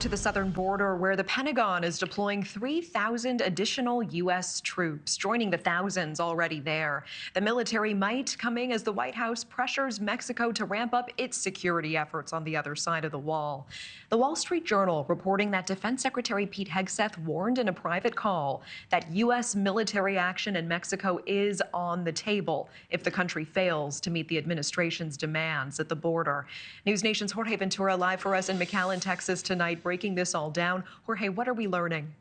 To the southern border, where the Pentagon is deploying 3,000 additional U.S. troops, joining the thousands already there. The military might coming as the White House pressures Mexico to ramp up its security efforts on the other side of the wall. The Wall Street Journal reporting that Defense Secretary Pete Hegseth warned in a private call that U.S. military action in Mexico is on the table if the country fails to meet the administration's demands at the border. NewsNation's Jorge Ventura live for us in McAllen, Texas tonight, breaking this all down. Jorge, what are we learning?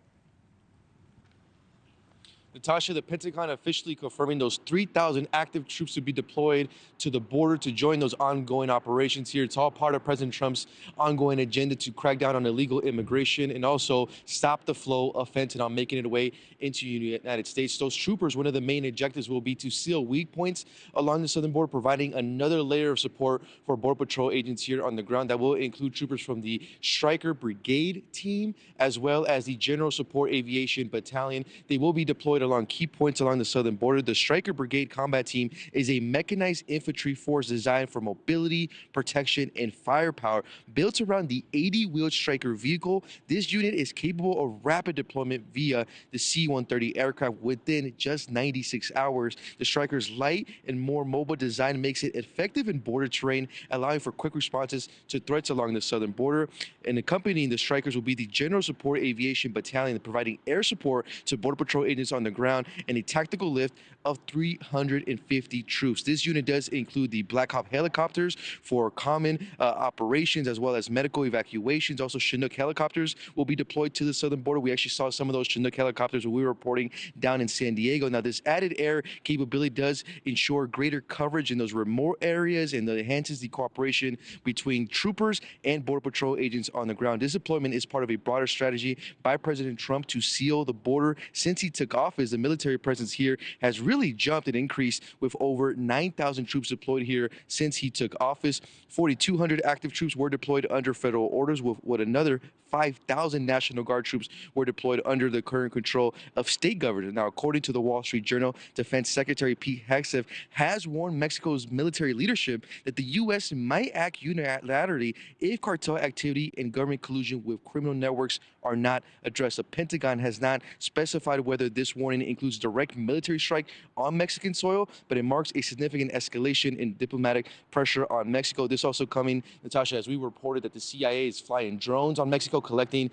Natasha, the Pentagon officially confirming those 3,000 active troops to be deployed to the border to join those ongoing operations here. It's all part of President Trump's ongoing agenda to crack down on illegal immigration and also stop the flow of fentanyl making its way into the United States. Those troopers, one of the main objectives will be to seal weak points along the southern border, providing another layer of support for Border Patrol agents here on the ground. That will include troopers from the Stryker Brigade Team, as well as the General Support Aviation Battalion. They will be deployed along key points along the southern border. The Stryker Brigade Combat Team is a mechanized infantry force designed for mobility, protection, and firepower. Built around the 80-wheeled Stryker vehicle, this unit is capable of rapid deployment via the C-130 aircraft within just 96 hours. The Stryker's light and more mobile design makes it effective in border terrain, allowing for quick responses to threats along the southern border. And accompanying the Strykers will be the General Support Aviation Battalion, providing air support to Border Patrol agents on the ground and a tactical lift of 350 troops. This unit does include the Black Hawk helicopters for common operations as well as medical evacuations. Also, Chinook helicopters will be deployed to the southern border. We actually saw some of those Chinook helicopters when we were reporting down in San Diego. Now, this added air capability does ensure greater coverage in those remote areas and enhances the cooperation between troopers and Border Patrol agents on the ground. This deployment is part of a broader strategy by President Trump to seal the border. Since he took office, the military presence here has really jumped and increased, with over 9,000 troops deployed here since he took office. 4,200 active troops were deployed under federal orders, with another 5,000 National Guard troops were deployed under the current control of state governors. Now, according to the Wall Street Journal, Defense Secretary Pete Hegseth has warned Mexico's military leadership that the U.S. might act unilaterally if cartel activity and government collusion with criminal networks are not addressed. The Pentagon has not specified whether this warning includes direct military strike on Mexican soil, but it marks a significant escalation in diplomatic pressure on Mexico. This also coming, Natasha, as we reported that the CIA is flying drones on Mexico, collecting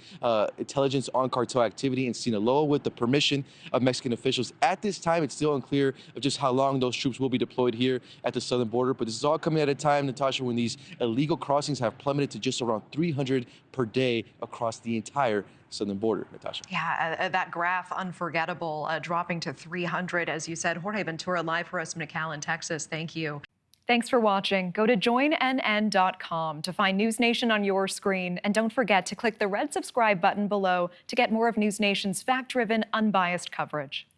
intelligence on cartel activity in Sinaloa with the permission of Mexican officials. At this time, it's still unclear of just how long those troops will be deployed here at the southern border, but this is all coming at a time, Natasha, when these illegal crossings have plummeted to just around 300 per day across the entire southern border, Natasha. Yeah, that graph, unforgettable, dropping to 300, as you said. Jorge Ventura live for us in McAllen, Texas. Thank you. Thanks for watching. Go to joinnn.com to find News Nation on your screen. And don't forget to click the red subscribe button below to get more of News Nation's fact-driven, unbiased coverage.